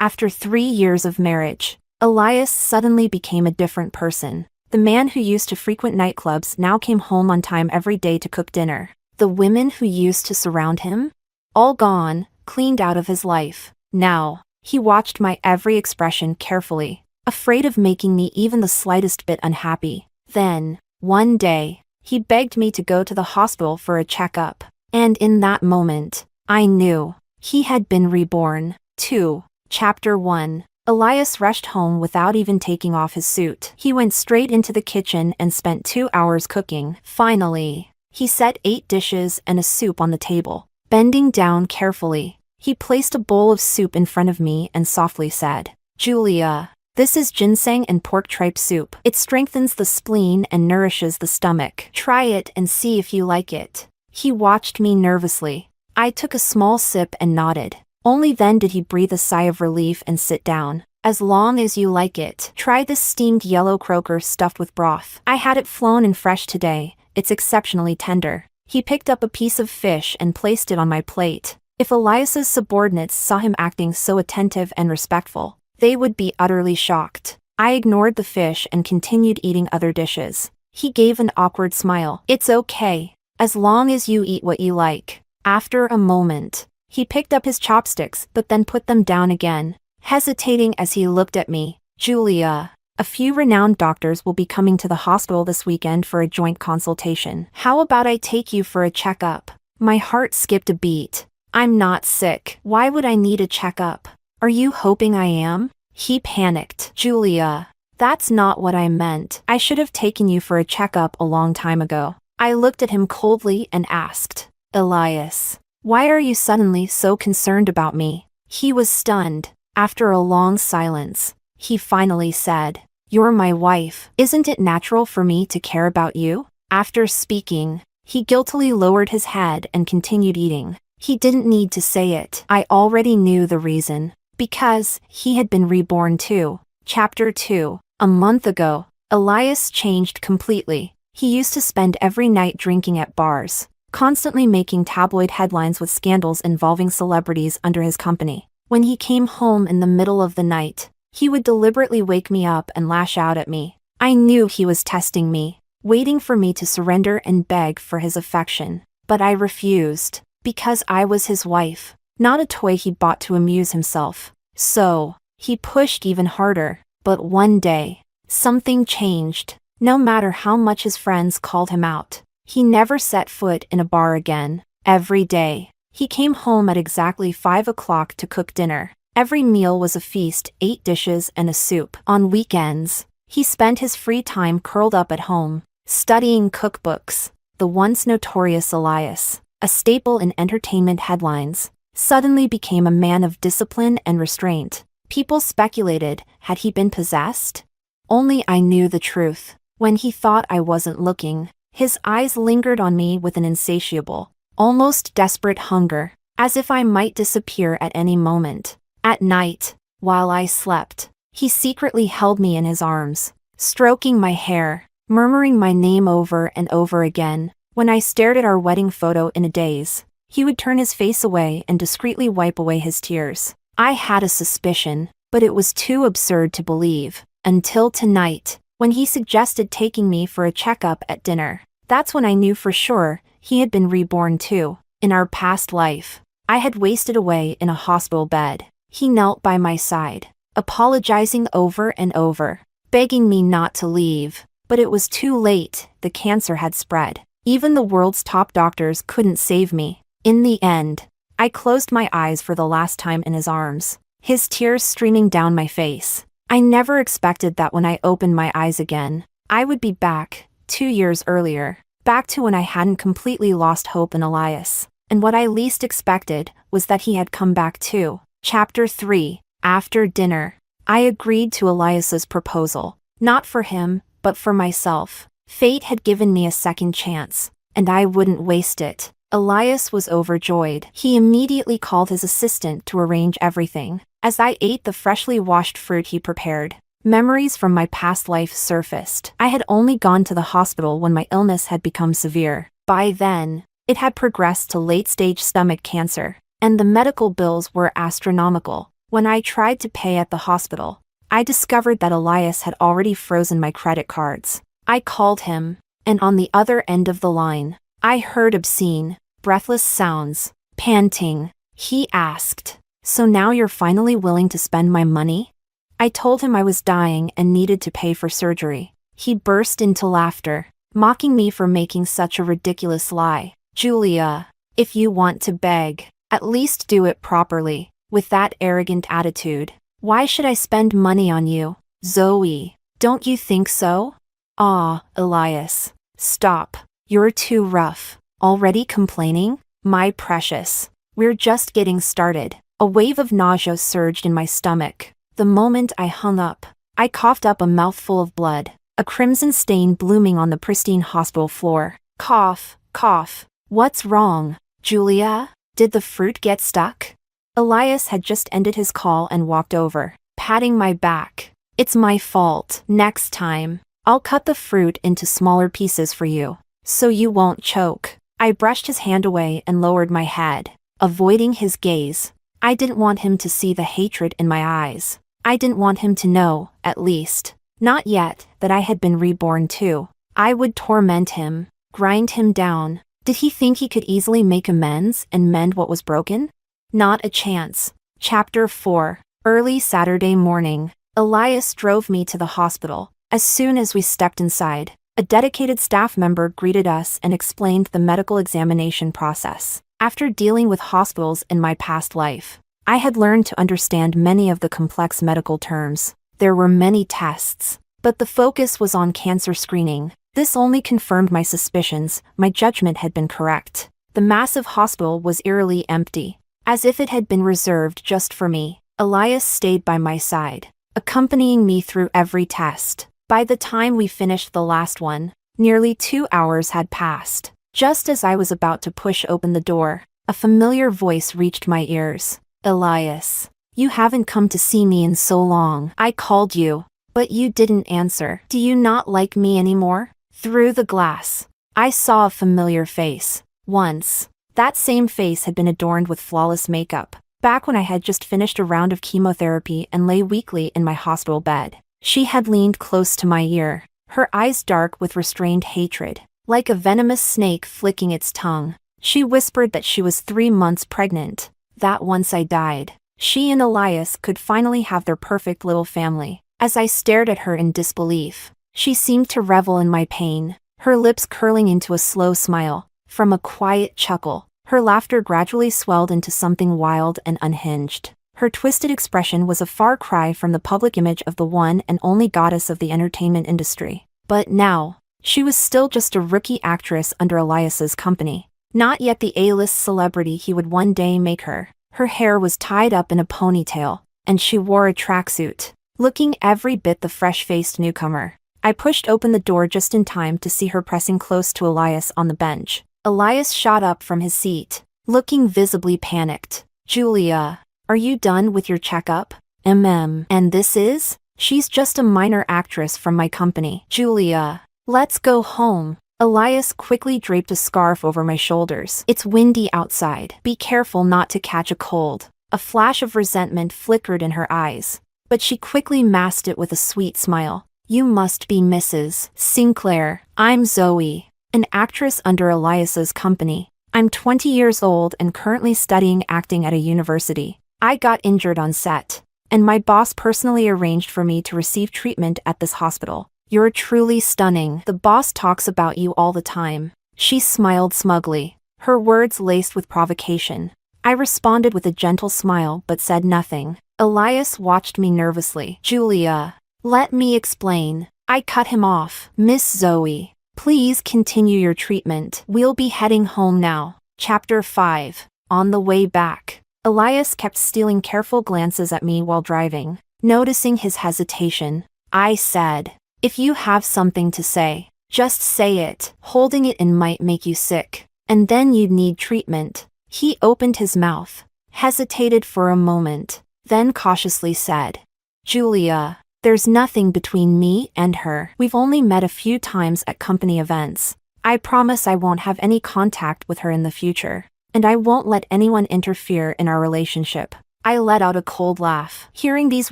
After 3 years of marriage, Elias suddenly became a different person. The man who used to frequent nightclubs now came home on time every day to cook dinner. The women who used to surround him? All gone, cleaned out of his life. Now, he watched my every expression carefully, afraid of making me even the slightest bit unhappy. Then, one day, he begged me to go to the hospital for a checkup. And in that moment, I knew he had been reborn. 2. Chapter 1. Elias rushed home without even taking off his suit. He went straight into the kitchen and spent 2 hours cooking. Finally, he set 8 dishes and a soup on the table. Bending down carefully, he placed a bowl of soup in front of me and softly said, "Julia, this is ginseng and pork tripe soup. It strengthens the spleen and nourishes the stomach. Try it and see if you like it." He watched me nervously. I took a small sip and nodded. Only then did he breathe a sigh of relief and sit down. "As long as you like it. Try this steamed yellow croaker stuffed with broth. I had it flown and fresh today. It's exceptionally tender." He picked up a piece of fish and placed it on my plate. If Elias's subordinates saw him acting so attentive and respectful, they would be utterly shocked. I ignored the fish and continued eating other dishes. He gave an awkward smile. "It's okay, as long as you eat what you like." After a moment, he picked up his chopsticks but then put them down again, hesitating as he looked at me. "Julia, a few renowned doctors will be coming to the hospital this weekend for a joint consultation. How about I take you for a checkup?" My heart skipped a beat. "I'm not sick. Why would I need a checkup? Are you hoping I am?" He panicked. "Julia, that's not what I meant. I should have taken you for a checkup a long time ago." I looked at him coldly and asked, "Elias, why are you suddenly so concerned about me?" He was stunned. After a long silence, he finally said, "You're my wife. Isn't it natural for me to care about you?" After speaking, he guiltily lowered his head and continued eating. He didn't need to say it. I already knew the reason. Because he had been reborn too. Chapter 2. A month ago, Elias changed completely. He used to spend every night drinking at bars, constantly making tabloid headlines with scandals involving celebrities under his company. When he came home in the middle of the night, he would deliberately wake me up and lash out at me. I knew he was testing me, waiting for me to surrender and beg for his affection. But I refused, because I was his wife, not a toy he bought to amuse himself. So, he pushed even harder. But one day, something changed. No matter how much his friends called him out, he never set foot in a bar again. Every day, he came home at exactly 5 o'clock to cook dinner. Every meal was a feast, 8 dishes and a soup. On weekends, he spent his free time curled up at home, studying cookbooks. The once notorious Elias, a staple in entertainment headlines, suddenly became a man of discipline and restraint. People speculated, had he been possessed? Only I knew the truth. When he thought I wasn't looking, his eyes lingered on me with an insatiable, almost desperate hunger, as if I might disappear at any moment. At night, while I slept, he secretly held me in his arms, stroking my hair, murmuring my name over and over again. When I stared at our wedding photo in a daze, he would turn his face away and discreetly wipe away his tears. I had a suspicion, but it was too absurd to believe, until tonight, when he suggested taking me for a checkup at dinner. That's when I knew for sure he had been reborn too. In our past life, I had wasted away in a hospital bed. He knelt by my side, apologizing over and over, begging me not to leave. But it was too late. The cancer had spread. Even the world's top doctors couldn't save me. In the end, I closed my eyes for the last time in his arms, his tears streaming down my face. I never expected that when I opened my eyes again, I would be back, 2 years earlier, back to when I hadn't completely lost hope in Elias. And what I least expected was that he had come back too. Chapter 3. After dinner, I agreed to Elias's proposal, not for him, but for myself. Fate had given me a second chance, and I wouldn't waste it. Elias was overjoyed. He immediately called his assistant to arrange everything. As I ate the freshly washed fruit he prepared, memories from my past life surfaced. I had only gone to the hospital when my illness had become severe. By then, it had progressed to late-stage stomach cancer, and the medical bills were astronomical. When I tried to pay at the hospital, I discovered that Elias had already frozen my credit cards. I called him, and on the other end of the line, I heard obscene, breathless sounds, panting. He asked, "So now you're finally willing to spend my money?" I told him I was dying and needed to pay for surgery. He burst into laughter, mocking me for making such a ridiculous lie. "Julia, if you want to beg, at least do it properly. With that arrogant attitude, why should I spend money on you, Zoe? Don't you think so?" "Ah, Elias, stop. You're too rough. Already complaining? My precious. We're just getting started." A wave of nausea surged in my stomach. The moment I hung up, I coughed up a mouthful of blood, a crimson stain blooming on the pristine hospital floor. Cough, cough. "What's wrong, Julia? Did the fruit get stuck?" Elias had just ended his call and walked over, patting my back. "It's my fault. Next time, I'll cut the fruit into smaller pieces for you, so you won't choke." I brushed his hand away and lowered my head, avoiding his gaze. I didn't want him to see the hatred in my eyes. I didn't want him to know, at least, not yet, that I had been reborn too. I would torment him, grind him down. Did he think he could easily make amends and mend what was broken? Not a chance. Chapter 4. Early Saturday morning. Elias drove me to the hospital. As soon as we stepped inside, a dedicated staff member greeted us and explained the medical examination process. After dealing with hospitals in my past life, I had learned to understand many of the complex medical terms. There were many tests, but the focus was on cancer screening. This only confirmed my suspicions. My judgment had been correct. The massive hospital was eerily empty, as if it had been reserved just for me. Elias stayed by my side, accompanying me through every test. By the time we finished the last one, nearly 2 hours had passed. Just as I was about to push open the door, a familiar voice reached my ears. "Elias, you haven't come to see me in so long. I called you, but you didn't answer. Do you not like me anymore?" Through the glass, I saw a familiar face. Once, that same face had been adorned with flawless makeup, back when I had just finished a round of chemotherapy and lay weakly in my hospital bed. She had leaned close to my ear, her eyes dark with restrained hatred, like a venomous snake flicking its tongue. She whispered that she was 3 months pregnant, that once I died, she and Elias could finally have their perfect little family. As I stared at her in disbelief, she seemed to revel in my pain, her lips curling into a slow smile. From a quiet chuckle, her laughter gradually swelled into something wild and unhinged. Her twisted expression was a far cry from the public image of the one and only goddess of the entertainment industry. But now, she was still just a rookie actress under Elias's company. Not yet the A-list celebrity he would one day make her. Her hair was tied up in a ponytail, and she wore a tracksuit, looking every bit the fresh-faced newcomer. I pushed open the door just in time to see her pressing close to Elias on the bench. Elias shot up from his seat, looking visibly panicked. "Julia, are you done with your checkup?" And this is? She's just a minor actress from my company." "Julia, let's go home." Elias quickly draped a scarf over my shoulders. "It's windy outside. Be careful not to catch a cold." A flash of resentment flickered in her eyes, but she quickly masked it with a sweet smile. "You must be Mrs. Sinclair. I'm Zoe, an actress under Elias's company. I'm 20 years old and currently studying acting at a university. I got injured on set, and my boss personally arranged for me to receive treatment at this hospital. You're truly stunning. The boss talks about you all the time." She smiled smugly, her words laced with provocation. I responded with a gentle smile but said nothing. Elias watched me nervously. "Julia, let me explain." I cut him off. "Miss Zoe, please continue your treatment. We'll be heading home now." Chapter 5. On the way back, Elias kept stealing careful glances at me while driving. Noticing his hesitation, I said, "If you have something to say, just say it. Holding it in might make you sick, and then you'd need treatment." He opened his mouth, hesitated for a moment, then cautiously said, "Julia, there's nothing between me and her. We've only met a few times at company events. I promise I won't have any contact with her in the future, and I won't let anyone interfere in our relationship." I let out a cold laugh. Hearing these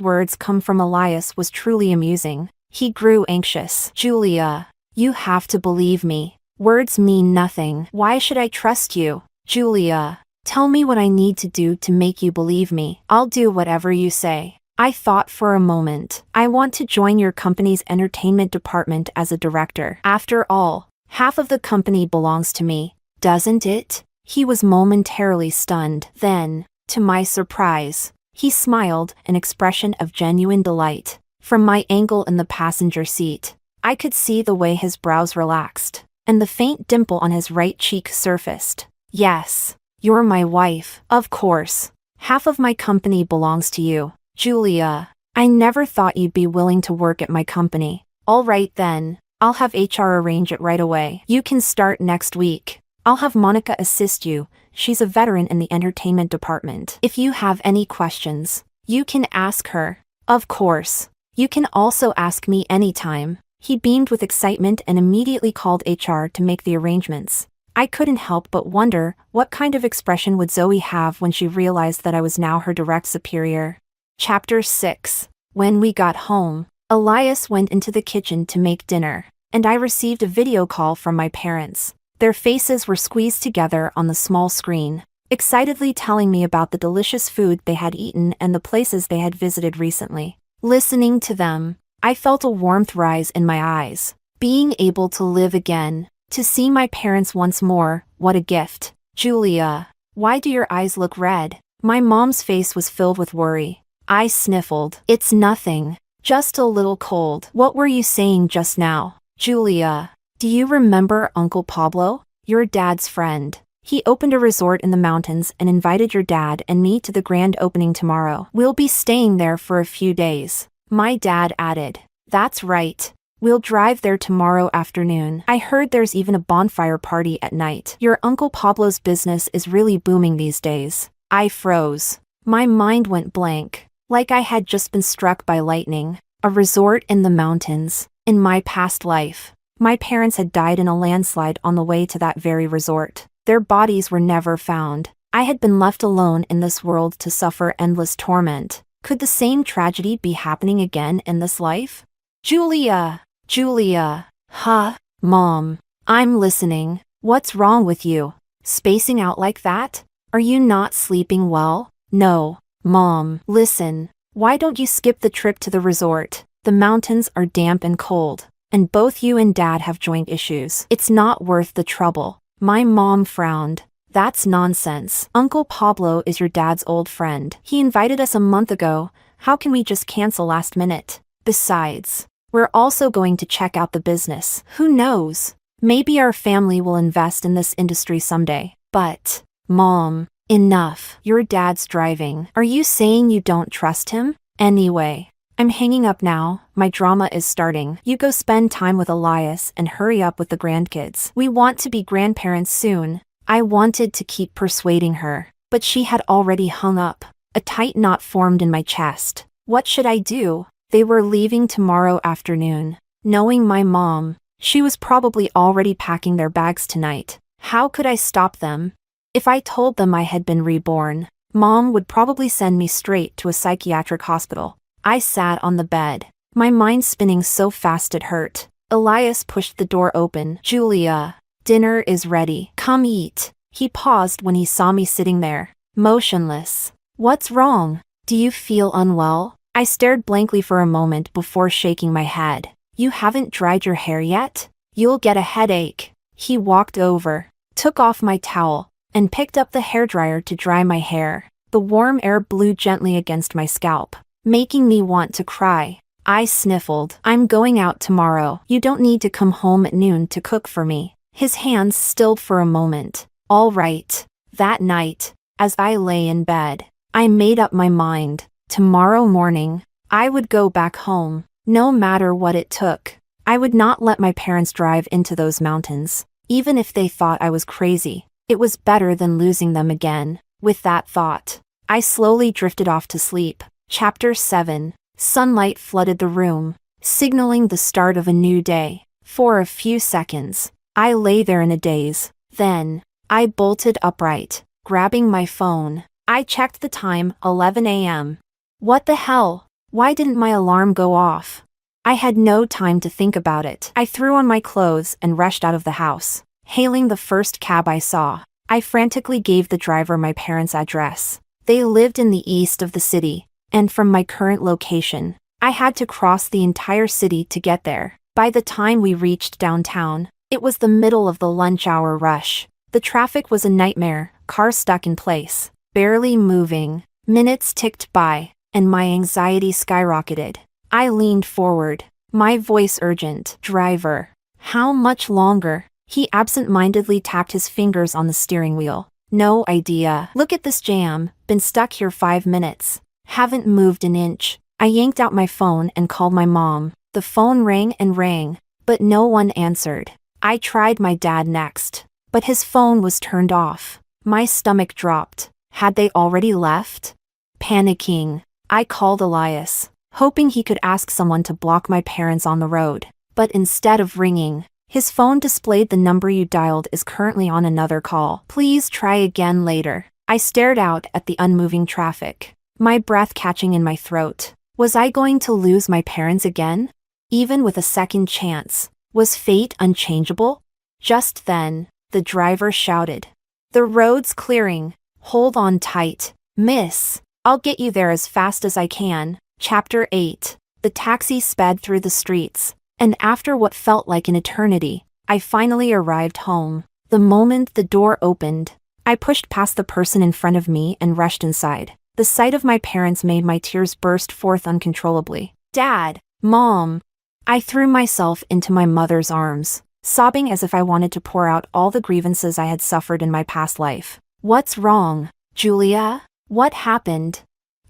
words come from Elias was truly amusing. He grew anxious. Julia, you have to believe me. Words mean nothing. Why should I trust you? Julia, tell me what I need to do to make you believe me. I'll do whatever you say. I thought for a moment. I want to join your company's entertainment department as a director. After all, half of the company belongs to me, doesn't it? He was momentarily stunned. Then, to my surprise, he smiled, an expression of genuine delight. From my angle in the passenger seat, I could see the way his brows relaxed, and the faint dimple on his right cheek surfaced. Yes, you're my wife. Of course. Half of my company belongs to you. Julia, I never thought you'd be willing to work at my company. All right then, I'll have HR arrange it right away. You can start next week. I'll have Monica assist you. She's a veteran in the entertainment department. If you have any questions, you can ask her. Of course. You can also ask me anytime. He beamed with excitement and immediately called HR to make the arrangements. I couldn't help but wonder, what kind of expression would Zoe have when she realized that I was now her direct superior? Chapter 6. When we got home, Elias went into the kitchen to make dinner, and I received a video call from my parents. Their faces were squeezed together on the small screen, excitedly telling me about the delicious food they had eaten and the places they had visited recently. Listening to them, I felt a warmth rise in my eyes. Being able to live again, to see my parents once more, what a gift. Julia, why do your eyes look red? My mom's face was filled with worry. I sniffled. It's nothing. Just a little cold. What were you saying just now? Julia, do you remember Uncle Pablo? Your dad's friend. He opened a resort in the mountains and invited your dad and me to the grand opening tomorrow. We'll be staying there for a few days. My dad added. That's right. We'll drive there tomorrow afternoon. I heard there's even a bonfire party at night. Your Uncle Pablo's business is really booming these days. I froze. My mind went blank, like I had just been struck by lightning. A resort in the mountains. In my past life, my parents had died in a landslide on the way to that very resort. Their bodies were never found. I had been left alone in this world to suffer endless torment. Could the same tragedy be happening again in this life? Julia! Julia! Huh? Mom, I'm listening. What's wrong with you? Spacing out like that? Are you not sleeping well? No. Mom, listen. Why don't you skip the trip to the resort? The mountains are damp and cold, and both you and Dad have joint issues. It's not worth the trouble. My mom frowned. That's nonsense. Uncle Pablo is your dad's old friend. He invited us a month ago. How can we just cancel last minute? Besides, we're also going to check out the business. Who knows? Maybe our family will invest in this industry someday. But, Mom, enough. Your dad's driving. Are you saying you don't trust him? Anyway, I'm hanging up now. My drama is starting. You go spend time with Elias and hurry up with the grandkids. We want to be grandparents soon. I wanted to keep persuading her, but she had already hung up. A tight knot formed in my chest. What should I do? They were leaving tomorrow afternoon. Knowing my mom, she was probably already packing their bags tonight. How could I stop them? If I told them I had been reborn, Mom would probably send me straight to a psychiatric hospital. I sat on the bed, my mind spinning so fast it hurt. Elias pushed the door open. Julia, dinner is ready. Come eat. He paused when he saw me sitting there, motionless. What's wrong? Do you feel unwell? I stared blankly for a moment before shaking my head. You haven't dried your hair yet? You'll get a headache. He walked over, took off my towel, and picked up the hairdryer to dry my hair. The warm air blew gently against my scalp, making me want to cry. I sniffled. I'm going out tomorrow. You don't need to come home at noon to cook for me. His hands stilled for a moment. All right. That night, as I lay in bed, I made up my mind. Tomorrow morning, I would go back home, no matter what it took. I would not let my parents drive into those mountains, even if they thought I was crazy. It was better than losing them again. With that thought, I slowly drifted off to sleep. Chapter 7. Sunlight flooded the room, signaling the start of a new day. For a few seconds, I lay there in a daze. Then, I bolted upright, grabbing my phone. I checked the time, 11 a.m. What the hell? Why didn't my alarm go off? I had no time to think about it. I threw on my clothes and rushed out of the house. Hailing the first cab I saw, I frantically gave the driver my parents' address. They lived in the east of the city, and from my current location, I had to cross the entire city to get there. By the time we reached downtown, it was the middle of the lunch hour rush. The traffic was a nightmare, cars stuck in place, barely moving. Minutes ticked by, and my anxiety skyrocketed. I leaned forward, my voice urgent. Driver, how much longer? He absent-mindedly tapped his fingers on the steering wheel. No idea. Look at this jam, been stuck here 5 minutes. Haven't moved an inch. I yanked out my phone and called my mom. The phone rang and rang, but no one answered. I tried my dad next, but his phone was turned off. My stomach dropped. Had they already left? Panicking, I called Elias, hoping he could ask someone to block my parents on the road. But instead of ringing, his phone displayed the number you dialed is currently on another call. Please try again later. I stared out at the unmoving traffic, my breath catching in my throat. Was I going to lose my parents again? Even with a second chance, was fate unchangeable? Just then, the driver shouted, "The road's clearing. Hold on tight, miss. I'll get you there as fast as I can." Chapter 8. The taxi sped through the streets, and after what felt like an eternity, I finally arrived home. The moment the door opened, I pushed past the person in front of me and rushed inside. The sight of my parents made my tears burst forth uncontrollably. Dad, Mom. I threw myself into my mother's arms, sobbing as if I wanted to pour out all the grievances I had suffered in my past life. What's wrong, Julia? What happened?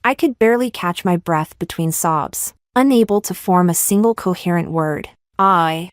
I could barely catch my breath between sobs, unable to form a single coherent word. I.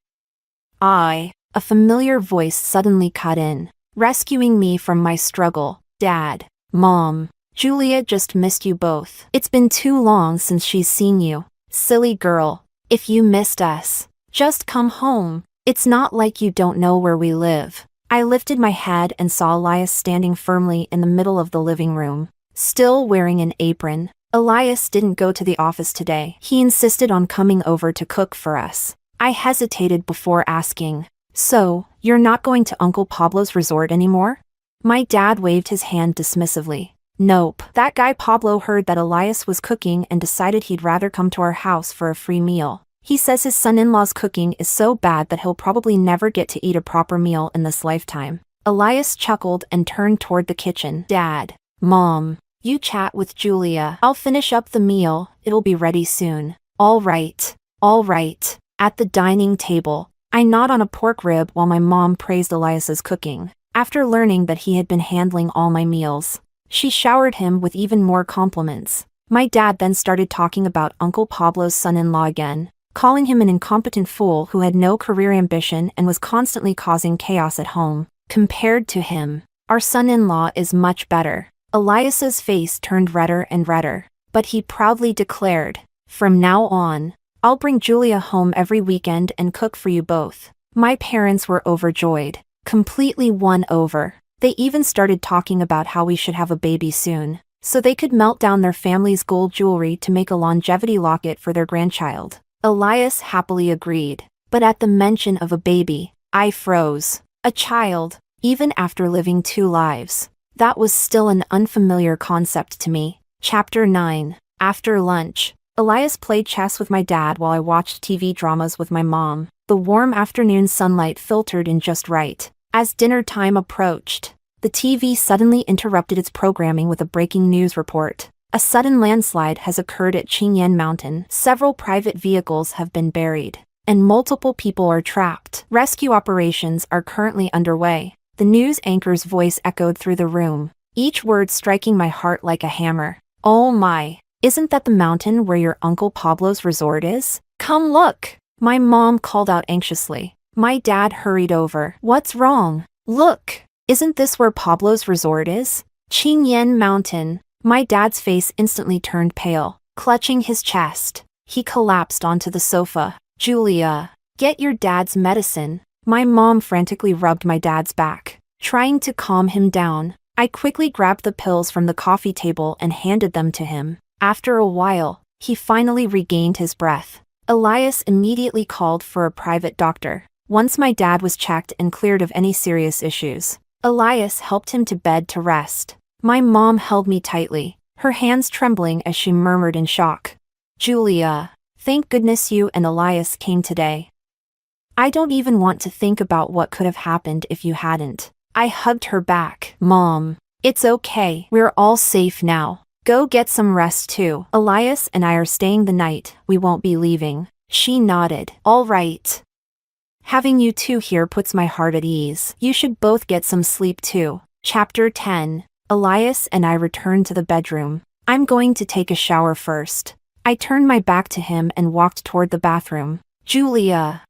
A familiar voice suddenly cut in, rescuing me from my struggle. Dad, Mom, Julia just missed you both. It's been too long since she's seen you. Silly girl, if you missed us, just come home. It's not like you don't know where we live. I lifted my head and saw Elias standing firmly in the middle of the living room, still wearing an apron. Elias didn't go to the office today. He insisted on coming over to cook for us. I hesitated before asking, "So, you're not going to Uncle Pablo's resort anymore?" My dad waved his hand dismissively. Nope. That guy Pablo heard that Elias was cooking and decided he'd rather come to our house for a free meal. He says his son-in-law's cooking is so bad that he'll probably never get to eat a proper meal in this lifetime. Elias chuckled and turned toward the kitchen. Dad, Mom, you chat with Julia. I'll finish up the meal. It'll be ready soon. All right. At the dining table, I gnawed on a pork rib while my mom praised Elias's cooking. After learning that he had been handling all my meals, she showered him with even more compliments. My dad then started talking about Uncle Pablo's son-in-law again, calling him an incompetent fool who had no career ambition and was constantly causing chaos at home. Compared to him, our son-in-law is much better. Elias's face turned redder and redder, but he proudly declared, "From now on, I'll bring Julia home every weekend and cook for you both." My parents were overjoyed, completely won over. They even started talking about how we should have a baby soon, so they could melt down their family's gold jewelry to make a longevity locket for their grandchild. Elias happily agreed, but at the mention of a baby, I froze. A child, even after living 2 lives. That was still an unfamiliar concept to me. Chapter 9. After lunch, Elias played chess with my dad while I watched TV dramas with my mom. The warm afternoon sunlight filtered in just right. As dinner time approached, the TV suddenly interrupted its programming with a breaking news report. A sudden landslide has occurred at Qing Mountain. Several private vehicles have been buried, and multiple people are trapped. Rescue operations are currently underway. The news anchor's voice echoed through the room, each word striking my heart like a hammer. Oh my, isn't that the mountain where your Uncle Pablo's resort is? Come look! My mom called out anxiously. My dad hurried over. What's wrong? Look! Isn't this where Pablo's resort is? Qing Mountain. My dad's face instantly turned pale. Clutching his chest, he collapsed onto the sofa. Julia, get your dad's medicine. My mom frantically rubbed my dad's back, trying to calm him down. I quickly grabbed the pills from the coffee table and handed them to him. After a while, he finally regained his breath. Elias immediately called for a private doctor. Once my dad was checked and cleared of any serious issues, Elias helped him to bed to rest. My mom held me tightly, her hands trembling as she murmured in shock, "Julia, thank goodness you and Elias came today. I don't even want to think about what could have happened if you hadn't." I hugged her back. "Mom, it's okay. We're all safe now. Go get some rest too. Elias and I are staying the night. We won't be leaving." She nodded. "All right. Having you two here puts my heart at ease. You should both get some sleep too." Chapter 10. Elias and I returned to the bedroom. "I'm going to take a shower first." I turned my back to him and walked toward the bathroom. "Julia."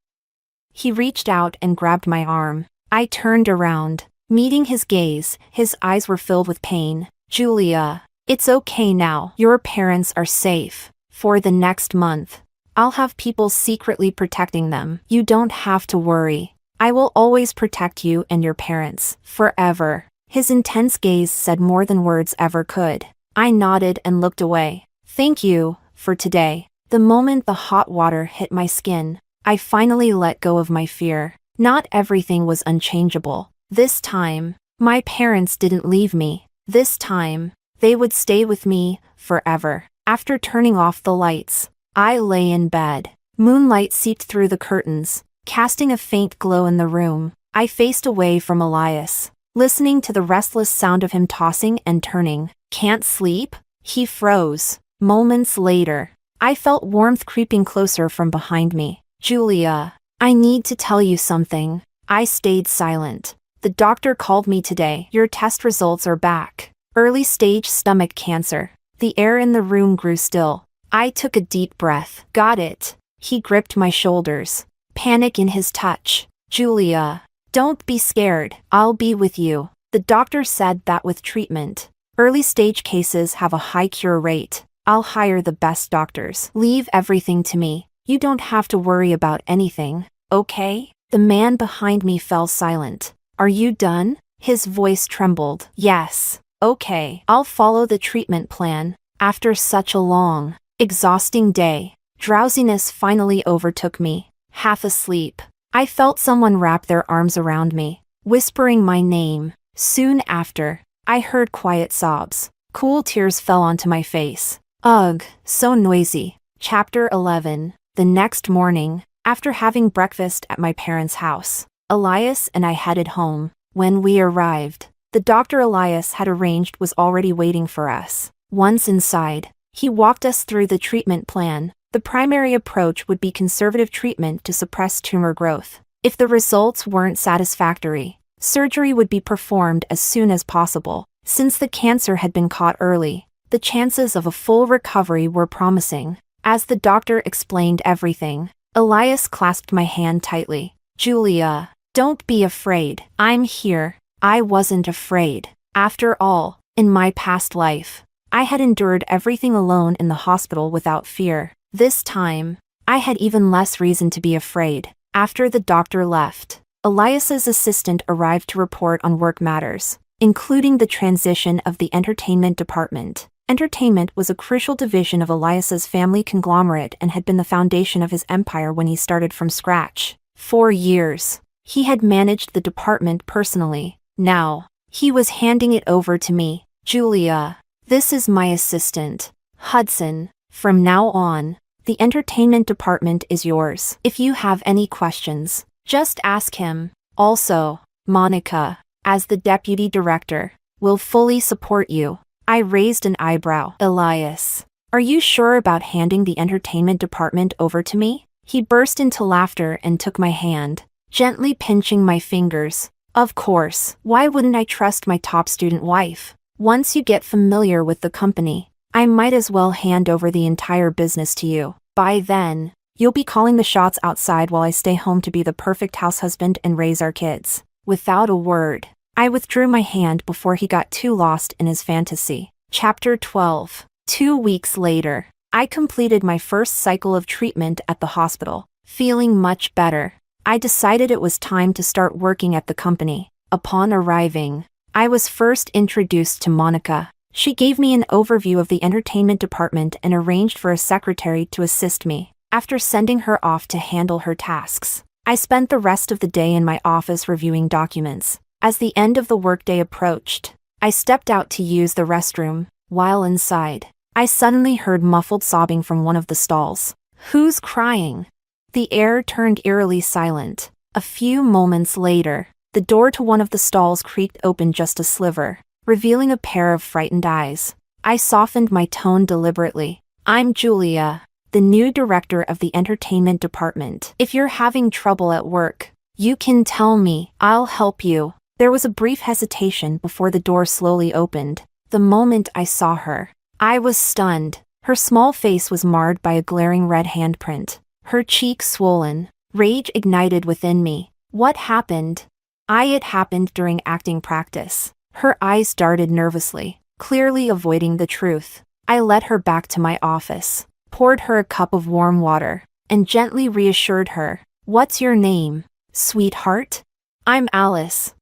He reached out and grabbed my arm. I turned around. Meeting his gaze, his eyes were filled with pain. "Julia, it's okay now. Your parents are safe. For the next month, I'll have people secretly protecting them. You don't have to worry. I will always protect you and your parents, forever." His intense gaze said more than words ever could. I nodded and looked away. "Thank you, for today." The moment the hot water hit my skin, I finally let go of my fear. Not everything was unchangeable. This time, my parents didn't leave me. This time, they would stay with me, forever. After turning off the lights, I lay in bed. Moonlight seeped through the curtains, casting a faint glow in the room. I faced away from Elias, listening to the restless sound of him tossing and turning. "Can't sleep?" He froze. Moments later, I felt warmth creeping closer from behind me. "Julia, I need to tell you something." I stayed silent. "The doctor called me today. Your test results are back. Early stage stomach cancer." The air in the room grew still. I took a deep breath. "Got it." He gripped my shoulders, panic in his touch. "Julia, don't be scared. I'll be with you." The doctor said that with treatment, early stage cases have a high cure rate. I'll hire the best doctors. Leave everything to me. You don't have to worry about anything, okay? The man behind me fell silent. "Are you done?" His voice trembled. "Yes." "Okay, I'll follow the treatment plan." After such a long, exhausting day, drowsiness finally overtook me. Half asleep, I felt someone wrap their arms around me, whispering my name. Soon after, I heard quiet sobs. Cool tears fell onto my face. Ugh, so noisy. Chapter 11. The next morning, after having breakfast at my parents' house, Elias and I headed home. When we arrived, the doctor Elias had arranged was already waiting for us. Once inside, he walked us through the treatment plan. The primary approach would be conservative treatment to suppress tumor growth. If the results weren't satisfactory, surgery would be performed as soon as possible. Since the cancer had been caught early, the chances of a full recovery were promising. As the doctor explained everything, Elias clasped my hand tightly. "Julia, don't be afraid. I'm here." I wasn't afraid. After all, in my past life, I had endured everything alone in the hospital without fear. This time, I had even less reason to be afraid. After the doctor left, Elias's assistant arrived to report on work matters, including the transition of the entertainment department. Entertainment was a crucial division of Elias's family conglomerate and had been the foundation of his empire when he started from scratch. For years, he had managed the department personally. Now, he was handing it over to me. "Julia, this is my assistant, Hudson. From now on, the entertainment department is yours. If you have any questions, just ask him. Also, Monica, as the deputy director, will fully support you." I raised an eyebrow. "Elias, are you sure about handing the entertainment department over to me?" He burst into laughter and took my hand, gently pinching my fingers. "Of course. Why wouldn't I trust my top student wife? Once you get familiar with the company, I might as well hand over the entire business to you. By then, you'll be calling the shots outside while I stay home to be the perfect house husband and raise our kids." Without a word, I withdrew my hand before he got too lost in his fantasy. Chapter 12. 2 weeks later, I completed my first cycle of treatment at the hospital. Feeling much better, I decided it was time to start working at the company. Upon arriving, I was first introduced to Monica. She gave me an overview of the entertainment department and arranged for a secretary to assist me. After sending her off to handle her tasks, I spent the rest of the day in my office reviewing documents. As the end of the workday approached, I stepped out to use the restroom. While inside, I suddenly heard muffled sobbing from one of the stalls. Who's crying? The air turned eerily silent. A few moments later, the door to one of the stalls creaked open just a sliver, revealing a pair of frightened eyes. I softened my tone deliberately. I'm Julia, the new director of the entertainment department. If you're having trouble at work, you can tell me. I'll help you. There was a brief hesitation before the door slowly opened. The moment I saw her, I was stunned. Her small face was marred by a glaring red handprint, her cheek swollen. Rage ignited within me. What happened? It happened during acting practice. Her eyes darted nervously, clearly avoiding the truth. I led her back to my office, poured her a cup of warm water, and gently reassured her. What's your name, sweetheart? I'm Alice.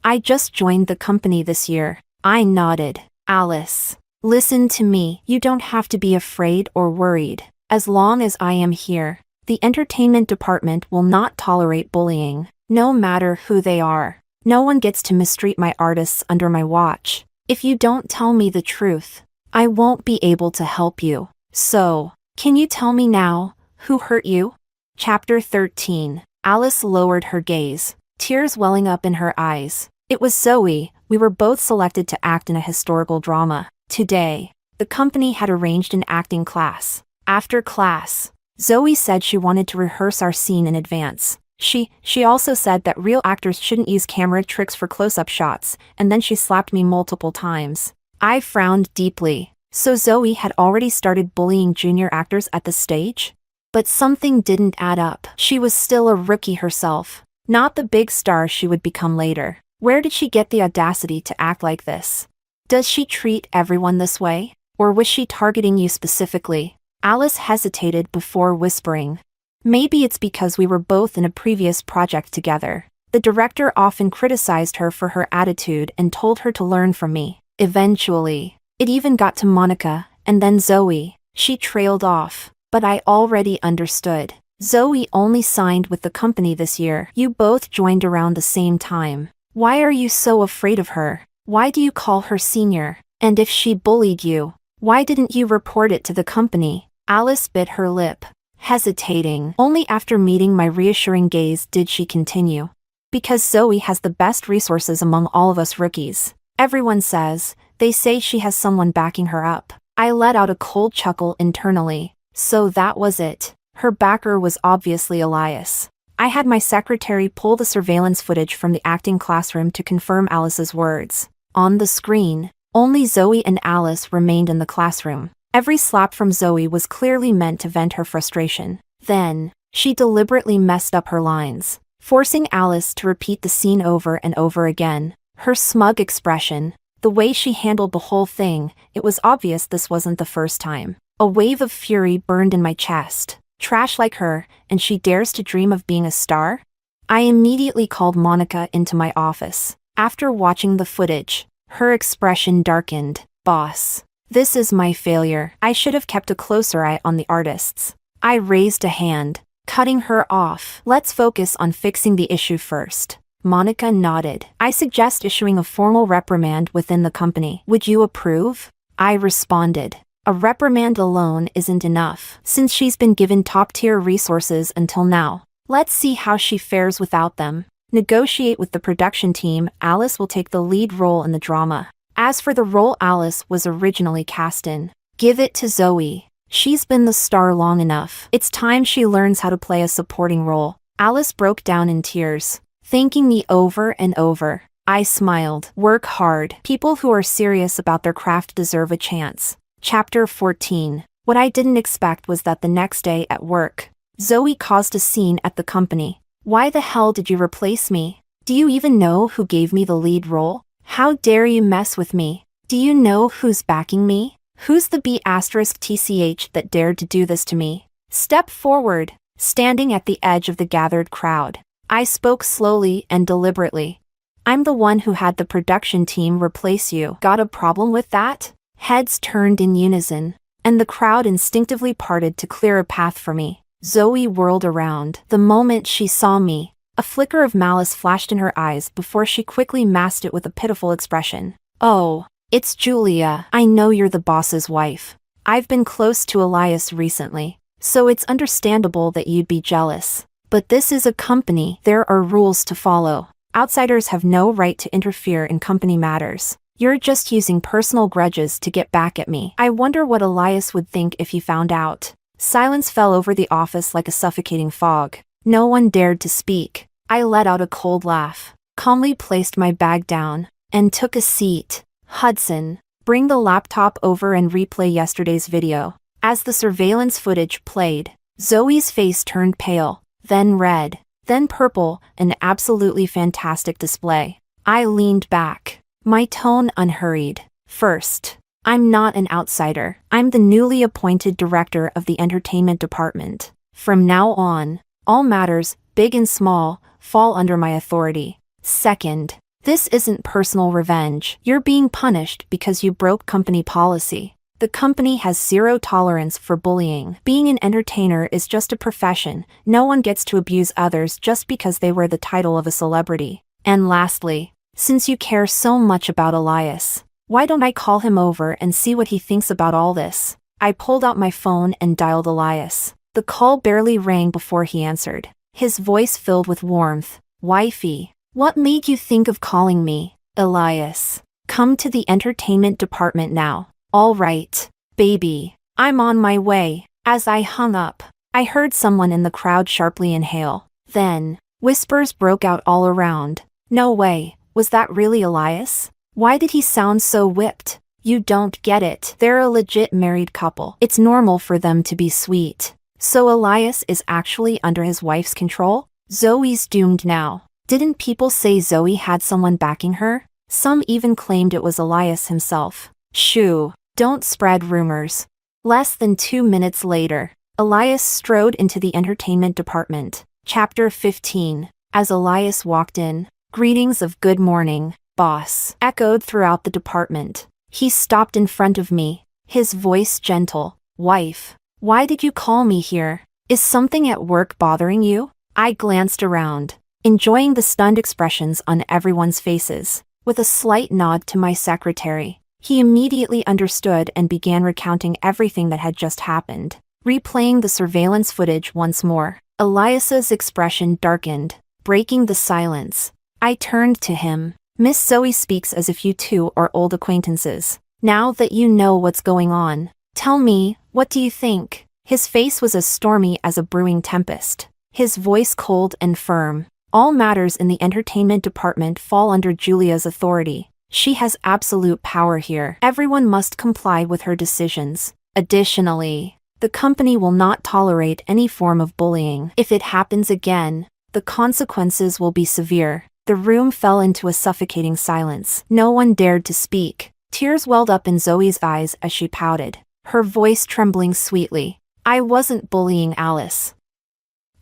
I just joined the company this year. I nodded. Alice, listen to me. You don't have to be afraid or worried. As long as I am here, the entertainment department will not tolerate bullying, no matter who they are. No one gets to mistreat my artists under my watch. If you don't tell me the truth, I won't be able to help you. So, can you tell me now, who hurt you? Chapter 13. Alice lowered her gaze, tears welling up in her eyes. It was Zoe. We were both selected to act in a historical drama. Today, the company had arranged an acting class. After class, Zoe said she wanted to rehearse our scene in advance. She also said that real actors shouldn't use camera tricks for close-up shots, and then she slapped me multiple times. I frowned deeply. So Zoe had already started bullying junior actors at the stage? But something didn't add up. She was still a rookie herself, not the big star she would become later. Where did she get the audacity to act like this? Does she treat everyone this way? Or was she targeting you specifically? Alice hesitated before whispering. Maybe it's because we were both in a previous project together. The director often criticized her for her attitude and told her to learn from me. Eventually, it even got to Monica, and then Zoe. She trailed off, but I already understood. Zoe only signed with the company this year. You both joined around the same time. Why are you so afraid of her? Why do you call her senior? And if she bullied you, why didn't you report it to the company? Alice bit her lip, hesitating. Only after meeting my reassuring gaze did she continue. Because Zoe has the best resources among all of us rookies. Everyone says, they say she has someone backing her up. I let out a cold chuckle internally. So that was it. Her backer was obviously Elias. I had my secretary pull the surveillance footage from the acting classroom to confirm Alice's words. On the screen, only Zoe and Alice remained in the classroom. Every slap from Zoe was clearly meant to vent her frustration. Then, she deliberately messed up her lines, forcing Alice to repeat the scene over and over again. Her smug expression, the way she handled the whole thing, it was obvious this wasn't the first time. A wave of fury burned in my chest. Trash like her, and she dares to dream of being a star? I immediately called Monica into my office. After watching the footage, her expression darkened. Boss, this is my failure. I should have kept a closer eye on the artists. I raised a hand, cutting her off. Let's focus on fixing the issue first. Monica nodded. I suggest issuing a formal reprimand within the company. Would you approve? I responded. A reprimand alone isn't enough, since she's been given top-tier resources until now. Let's see how she fares without them. Negotiate with the production team. Alice will take the lead role in the drama. As for the role Alice was originally cast in, give it to Zoe. She's been the star long enough. It's time she learns how to play a supporting role. Alice broke down in tears, thanking me over and over. I smiled. Work hard. People who are serious about their craft deserve a chance. Chapter 14. What I didn't expect was that the next day at work, Zoe caused a scene at the company. Why the hell did you replace me? Do you even know who gave me the lead role? How dare you mess with me? Do you know who's backing me? Who's the B*TCH that dared to do this to me? Step forward. Standing at the edge of the gathered crowd, I spoke slowly and deliberately. I'm the one who had the production team replace you. Got a problem with that? Heads turned in unison, and the crowd instinctively parted to clear a path for me. Zoe whirled around. The moment she saw me, a flicker of malice flashed in her eyes before she quickly masked it with a pitiful expression. Oh, it's Julia. I know you're the boss's wife. I've been close to Elias recently, so it's understandable that you'd be jealous. But this is a company. There are rules to follow. Outsiders have no right to interfere in company matters. You're just using personal grudges to get back at me. I wonder what Elias would think if he found out. Silence fell over the office like a suffocating fog. No one dared to speak. I let out a cold laugh, calmly placed my bag down, and took a seat. Hudson, bring the laptop over and replay yesterday's video. As the surveillance footage played, Zoe's face turned pale, then red, then purple, an absolutely fantastic display. I leaned back, my tone unhurried. First, I'm not an outsider. I'm the newly appointed director of the entertainment department. From now on, all matters, big and small, fall under my authority. Second, this isn't personal revenge. You're being punished because you broke company policy. The company has zero tolerance for bullying. Being an entertainer is just a profession. No one gets to abuse others just because they wear the title of a celebrity. And lastly, since you care so much about Elias, why don't I call him over and see what he thinks about all this? I pulled out my phone and dialed Elias. The call barely rang before he answered, his voice filled with warmth. Wifey, what made you think of calling me? Elias, come to the entertainment department now. All right, baby, I'm on my way. As I hung up, I heard someone in the crowd sharply inhale. Then, whispers broke out all around. No way, was that really Elias? Why did he sound so whipped? You don't get it. They're a legit married couple. It's normal for them to be sweet. So Elias is actually under his wife's control? Zoe's doomed now. Didn't people say Zoe had someone backing her? Some even claimed it was Elias himself. Shoo, don't spread rumors. Less than 2 minutes later, Elias strode into the entertainment department. Chapter 15. As Elias walked in, greetings of good morning, boss, echoed throughout the department. He stopped in front of me, his voice gentle. Wife, why did you call me here? Is something at work bothering you? I glanced around, enjoying the stunned expressions on everyone's faces. With a slight nod to my secretary, he immediately understood and began recounting everything that had just happened. Replaying the surveillance footage once more, Elias's expression darkened, breaking the silence. I turned to him. Miss Zoe speaks as if you two are old acquaintances. Now that you know what's going on, tell me, what do you think? His face was as stormy as a brewing tempest, his voice cold and firm. All matters in the entertainment department fall under Julia's authority. She has absolute power here. Everyone must comply with her decisions. Additionally, the company will not tolerate any form of bullying. If it happens again, the consequences will be severe. The room fell into a suffocating silence. No one dared to speak. Tears welled up in Zoe's eyes as she pouted, her voice trembling sweetly. I wasn't bullying Alice.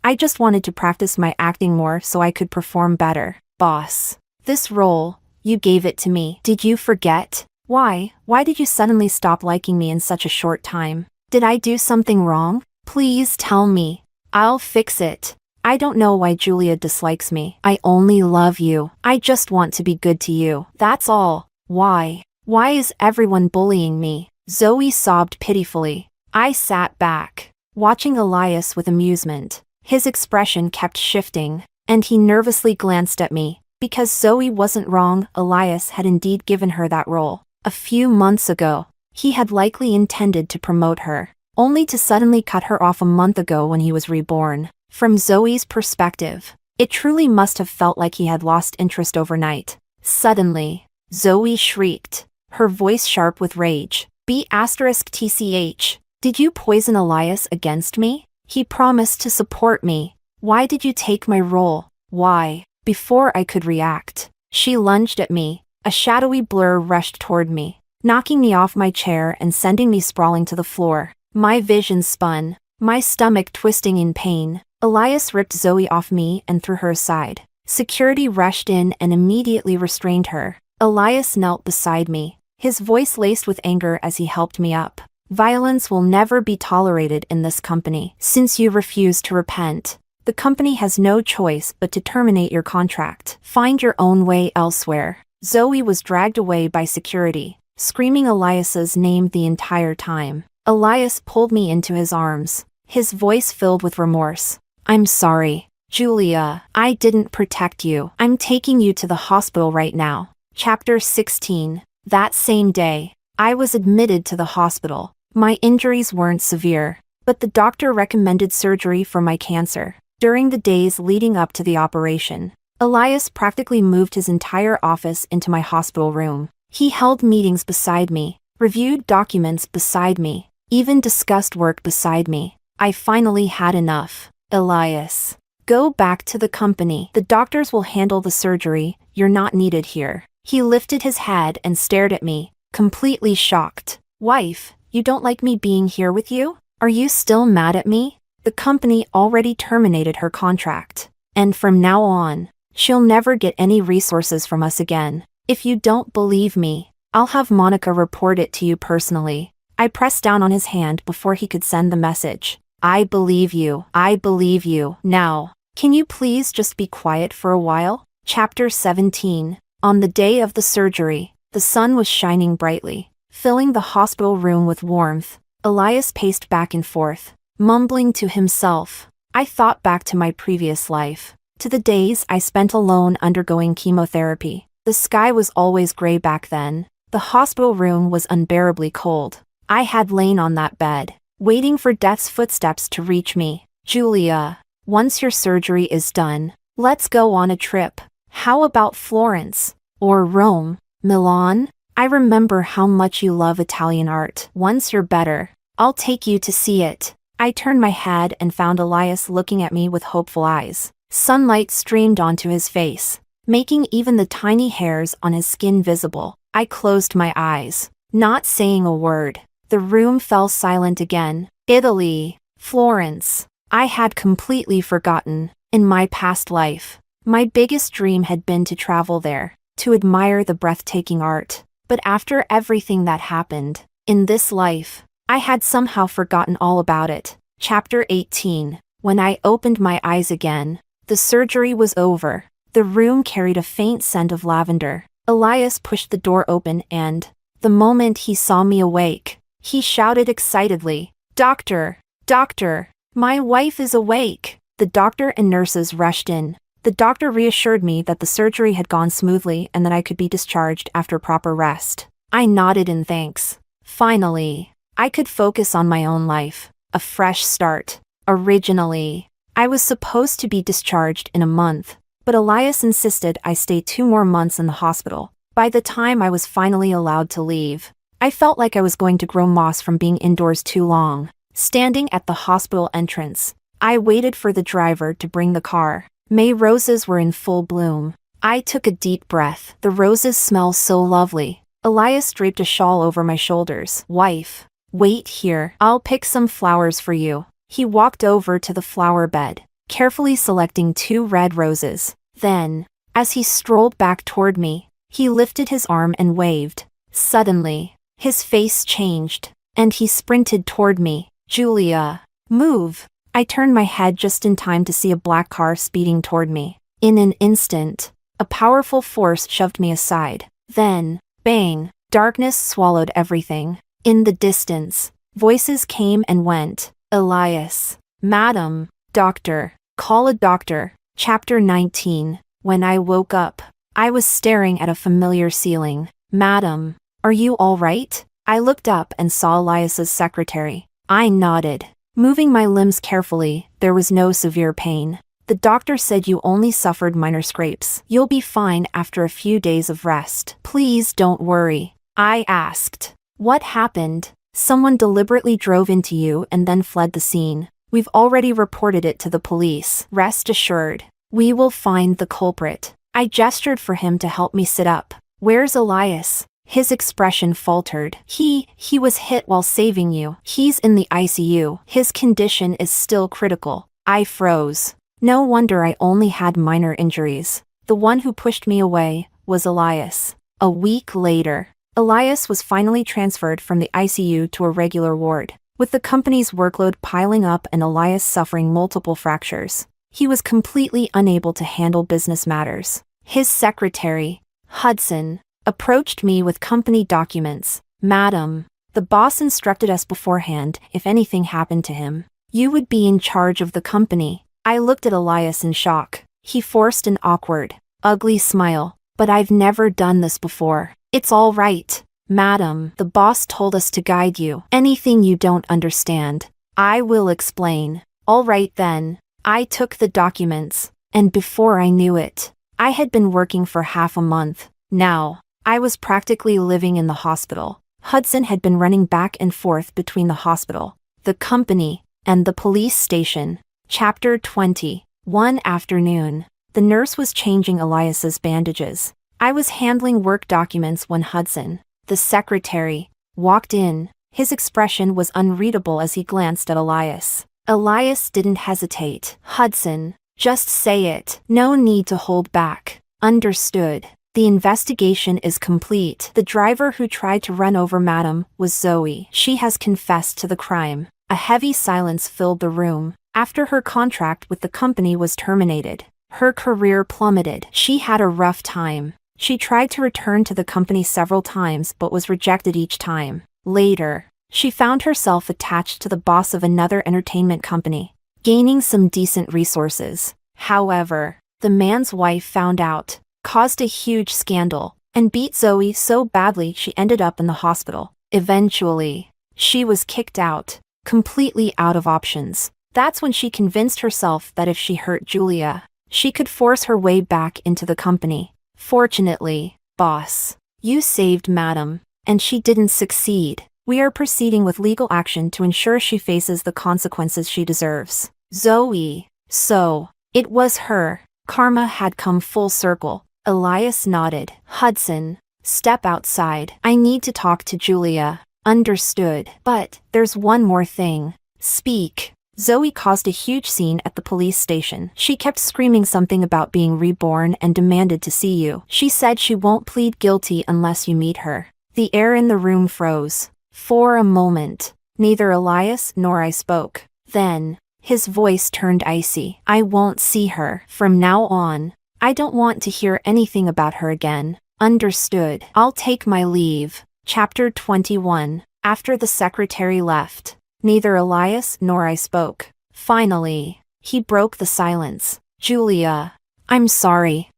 I just wanted to practice my acting more so I could perform better. Boss, this role, you gave it to me. Did you forget? Why did you suddenly stop liking me in such a short time? Did I do something wrong? Please tell me. I'll fix it. I don't know why Julia dislikes me. I only love you. I just want to be good to you. That's all. Why is everyone bullying me? Zoe sobbed pitifully. I sat back, watching Elias with amusement. His expression kept shifting, and he nervously glanced at me. Because Zoe wasn't wrong, Elias had indeed given her that role. A few months ago, he had likely intended to promote her, only to suddenly cut her off a month ago when he was reborn. From Zoe's perspective, it truly must have felt like he had lost interest overnight. Suddenly, Zoe shrieked, her voice sharp with rage. B*TCH. Did you poison Elias against me? He promised to support me. Why did you take my role? Why? Before I could react, she lunged at me. A shadowy blur rushed toward me, knocking me off my chair and sending me sprawling to the floor. My vision spun, my stomach twisting in pain. Elias ripped Zoe off me and threw her aside. Security rushed in and immediately restrained her. Elias knelt beside me, his voice laced with anger as he helped me up. Violence will never be tolerated in this company. Since you refuse to repent, the company has no choice but to terminate your contract. Find your own way elsewhere. Zoe was dragged away by security, screaming Elias's name the entire time. Elias pulled me into his arms, his voice filled with remorse. I'm sorry, Julia. I didn't protect you. I'm taking you to the hospital right now. Chapter 16. That same day, I was admitted to the hospital. My injuries weren't severe, but the doctor recommended surgery for my cancer. During the days leading up to the operation, Elias practically moved his entire office into my hospital room. He held meetings beside me, reviewed documents beside me, even discussed work beside me. I finally had enough. Elias, go back to the company. The doctors will handle the surgery. You're not needed here. He lifted his head and stared at me, completely shocked. Wife, you don't like me being here with you? Are you still mad at me? The company already terminated her contract, and from now on, she'll never get any resources from us again. If you don't believe me, I'll have Monica report it to you personally. I pressed down on his hand before he could send the message. I believe you. I believe you. Now, can you please just be quiet for a while? Chapter 17. On the day of the surgery, the sun was shining brightly, filling the hospital room with warmth. Elias paced back and forth, mumbling to himself. I thought back to my previous life, to the days I spent alone undergoing chemotherapy. The sky was always gray back then. The hospital room was unbearably cold. I had lain on that bed, waiting for death's footsteps to reach me. Julia, once your surgery is done, let's go on a trip. How about Florence? Or Rome? Milan? I remember how much you love Italian art. Once you're better, I'll take you to see it. I turned my head and found Elias looking at me with hopeful eyes. Sunlight streamed onto his face, making even the tiny hairs on his skin visible. I closed my eyes, not saying a word. The room fell silent again. Italy, Florence. I had completely forgotten. In my past life, my biggest dream had been to travel there, to admire the breathtaking art. But after everything that happened, in this life, I had somehow forgotten all about it. Chapter 18. When I opened my eyes again, the surgery was over. The room carried a faint scent of lavender. Elias pushed the door open and, the moment he saw me awake, he shouted excitedly, "Doctor! Doctor! My wife is awake!" The doctor and nurses rushed in. The doctor reassured me that the surgery had gone smoothly and that I could be discharged after proper rest. I nodded in thanks. Finally, I could focus on my own life. A fresh start. Originally, I was supposed to be discharged in a month, but Elias insisted I stay 2 more months in the hospital. By the time I was finally allowed to leave, I felt like I was going to grow moss from being indoors too long. Standing at the hospital entrance, I waited for the driver to bring the car. May roses were in full bloom. I took a deep breath. The roses smell so lovely. Elias draped a shawl over my shoulders. Wife, wait here. I'll pick some flowers for you. He walked over to the flower bed, carefully selecting 2 red roses. Then, as he strolled back toward me, he lifted his arm and waved. Suddenly, his face changed, and he sprinted toward me. Julia, move. I turned my head just in time to see a black car speeding toward me. In an instant, a powerful force shoved me aside. Then, bang, darkness swallowed everything. In the distance, voices came and went. Elias, Madam, Doctor, call a doctor. Chapter 19. When I woke up, I was staring at a familiar ceiling. Madam, are you all right? I looked up and saw Elias's secretary. I nodded. Moving my limbs carefully, there was no severe pain. The doctor said you only suffered minor scrapes. You'll be fine after a few days of rest. Please don't worry. I asked. What happened? Someone deliberately drove into you and then fled the scene. We've already reported it to the police. Rest assured, we will find the culprit. I gestured for him to help me sit up. Where's Elias? His expression faltered. He was hit while saving you. He's in the ICU. His condition is still critical. I froze. No wonder I only had minor injuries. The one who pushed me away was Elias. A week later, Elias was finally transferred from the ICU to a regular ward. With the company's workload piling up and Elias suffering multiple fractures, he was completely unable to handle business matters. His secretary, Hudson, approached me with company documents. "Madam, the boss instructed us beforehand if anything happened to him, you would be in charge of the company." I looked at Elias in shock. He forced an awkward, ugly smile. "But I've never done this before." "It's all right, madam. The boss told us to guide you. Anything you don't understand, I will explain." "All right then." I took the documents, and before I knew it, I had been working for half a month. Now, I was practically living in the hospital. Hudson had been running back and forth between the hospital, the company, and the police station. Chapter 20. One afternoon, the nurse was changing Elias's bandages. I was handling work documents when Hudson, the secretary, walked in. His expression was unreadable as he glanced at Elias. Elias didn't hesitate. "Hudson, just say it. No need to hold back." "Understood. The investigation is complete. The driver who tried to run over Madam was Zoe. She has confessed to the crime." A heavy silence filled the room. After her contract with the company was terminated, her career plummeted. She had a rough time. She tried to return to the company several times but was rejected each time. Later, she found herself attached to the boss of another entertainment company, gaining some decent resources. However, the man's wife found out, caused a huge scandal, and beat Zoe so badly she ended up in the hospital. Eventually, she was kicked out, completely out of options. That's when she convinced herself that if she hurt Julia, she could force her way back into the company. Fortunately, boss, you saved Madam, and she didn't succeed. We are proceeding with legal action to ensure she faces the consequences she deserves. Zoe. So, it was her. Karma had come full circle. Elias nodded. "Hudson, step outside. I need to talk to Julia." "Understood. But, there's one more thing." "Speak." Zoe caused a huge scene at the police station. She kept screaming something about being reborn and demanded to see you. She said she won't plead guilty unless you meet her. The air in the room froze. For a moment, neither Elias nor I spoke. Then, his voice turned icy. "I won't see her. From now on, I don't want to hear anything about her again." "Understood. I'll take my leave." Chapter 21. After the secretary left, neither Elias nor I spoke. Finally, he broke the silence. "Julia, I'm sorry.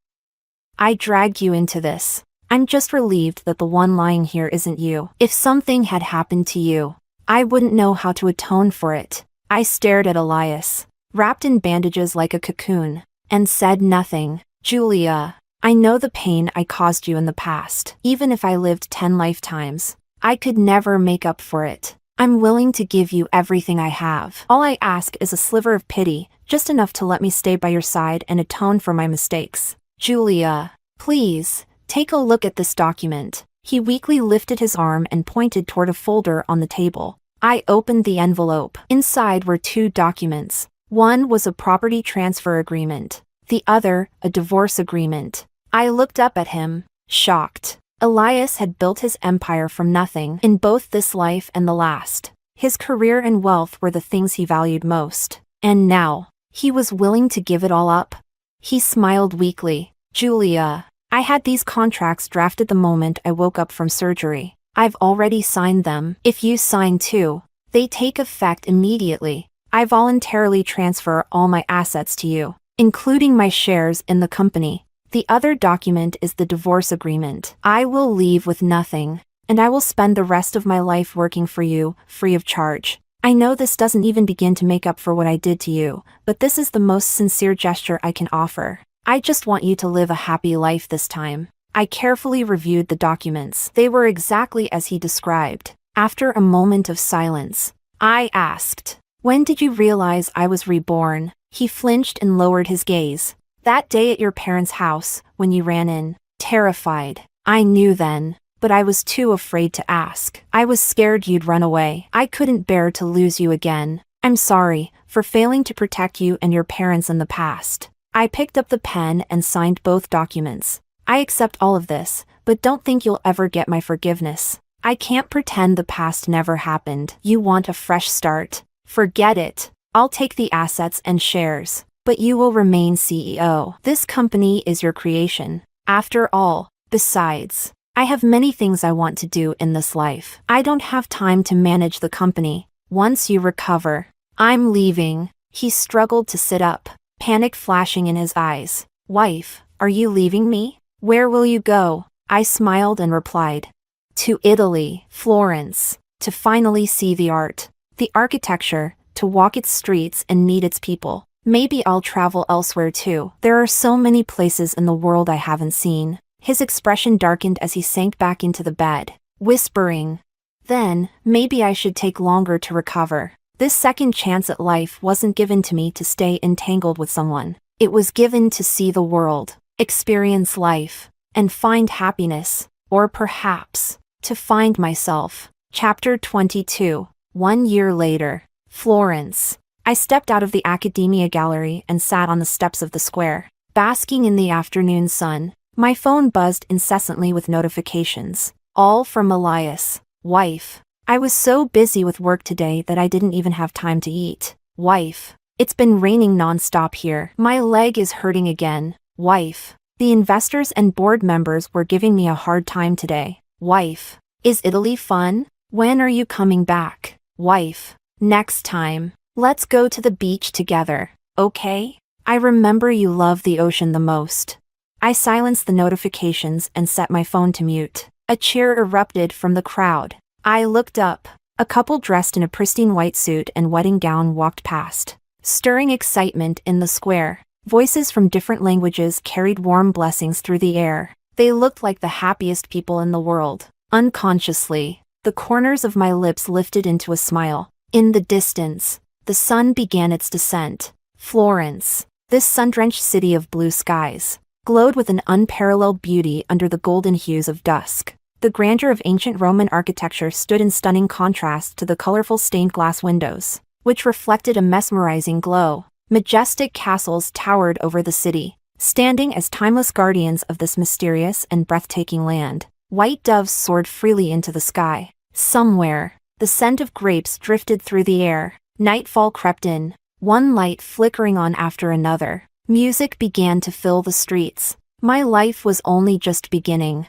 I dragged you into this. I'm just relieved that the one lying here isn't you. If something had happened to you, I wouldn't know how to atone for it." I stared at Elias, wrapped in bandages like a cocoon, and said nothing. "Julia, I know the pain I caused you in the past. Even if I lived 10 lifetimes, I could never make up for it. I'm willing to give you everything I have. All I ask is a sliver of pity, just enough to let me stay by your side and atone for my mistakes. Julia, please, take a look at this document." He weakly lifted his arm and pointed toward a folder on the table. I opened the envelope. Inside were 2 documents. One was a property transfer agreement, the other, a divorce agreement. I looked up at him, shocked. Elias had built his empire from nothing in both this life and the last. His career and wealth were the things he valued most. And now, he was willing to give it all up. He smiled weakly. "Julia, I had these contracts drafted the moment I woke up from surgery. I've already signed them. If you sign too, they take effect immediately. I voluntarily transfer all my assets to you, including my shares in the company. The other document is the divorce agreement. I will leave with nothing, and I will spend the rest of my life working for you, free of charge. I know this doesn't even begin to make up for what I did to you, but this is the most sincere gesture I can offer. I just want you to live a happy life this time." I carefully reviewed the documents. They were exactly as he described. After a moment of silence, I asked, "When did you realize I was reborn?" He flinched and lowered his gaze. "That day at your parents' house, when you ran in, terrified. I knew then, but I was too afraid to ask. I was scared you'd run away. I couldn't bear to lose you again. I'm sorry, for failing to protect you and your parents in the past. I picked up the pen and signed both documents. I accept all of this, but don't think you'll ever get my forgiveness. I can't pretend the past never happened. You want a fresh start? Forget it. I'll take the assets and shares, but you will remain CEO. This company is your creation. After all, besides, I have many things I want to do in this life. I don't have time to manage the company. Once you recover, I'm leaving. He struggled to sit up, panic flashing in his eyes. Wife, are you leaving me? Where will you go? I smiled and replied. To Italy, Florence, to finally see the art, the architecture, to walk its streets and meet its people. Maybe I'll travel elsewhere too. There are so many places in the world I haven't seen. His expression darkened as he sank back into the bed, whispering, then, maybe I should take longer to recover. This second chance at life wasn't given to me to stay entangled with someone. It was given to see the world, experience life, and find happiness, or perhaps, to find myself. Chapter 22. 1 year later. Florence. I stepped out of the academia gallery and sat on the steps of the square. Basking in the afternoon sun, my phone buzzed incessantly with notifications. All from Elias. Wife. I was so busy with work today that I didn't even have time to eat. Wife. It's been raining non-stop here. My leg is hurting again. Wife. The investors and board members were giving me a hard time today. Wife. Is Italy fun? When are you coming back? Wife. Next time. Let's go to the beach together, okay? I remember you love the ocean the most. I silenced the notifications and set my phone to mute. A cheer erupted from the crowd. I looked up. A couple dressed in a pristine white suit and wedding gown walked past, stirring excitement in the square. Voices from different languages carried warm blessings through the air. They looked like the happiest people in the world. Unconsciously, the corners of my lips lifted into a smile. In the distance, the sun began its descent. Florence, this sun-drenched city of blue skies, glowed with an unparalleled beauty under the golden hues of dusk. The grandeur of ancient Roman architecture stood in stunning contrast to the colorful stained glass windows, which reflected a mesmerizing glow. Majestic castles towered over the city, standing as timeless guardians of this mysterious and breathtaking land. White doves soared freely into the sky. Somewhere, the scent of grapes drifted through the air. Nightfall crept in, one light flickering on after another. Music began to fill the streets. My life was only just beginning.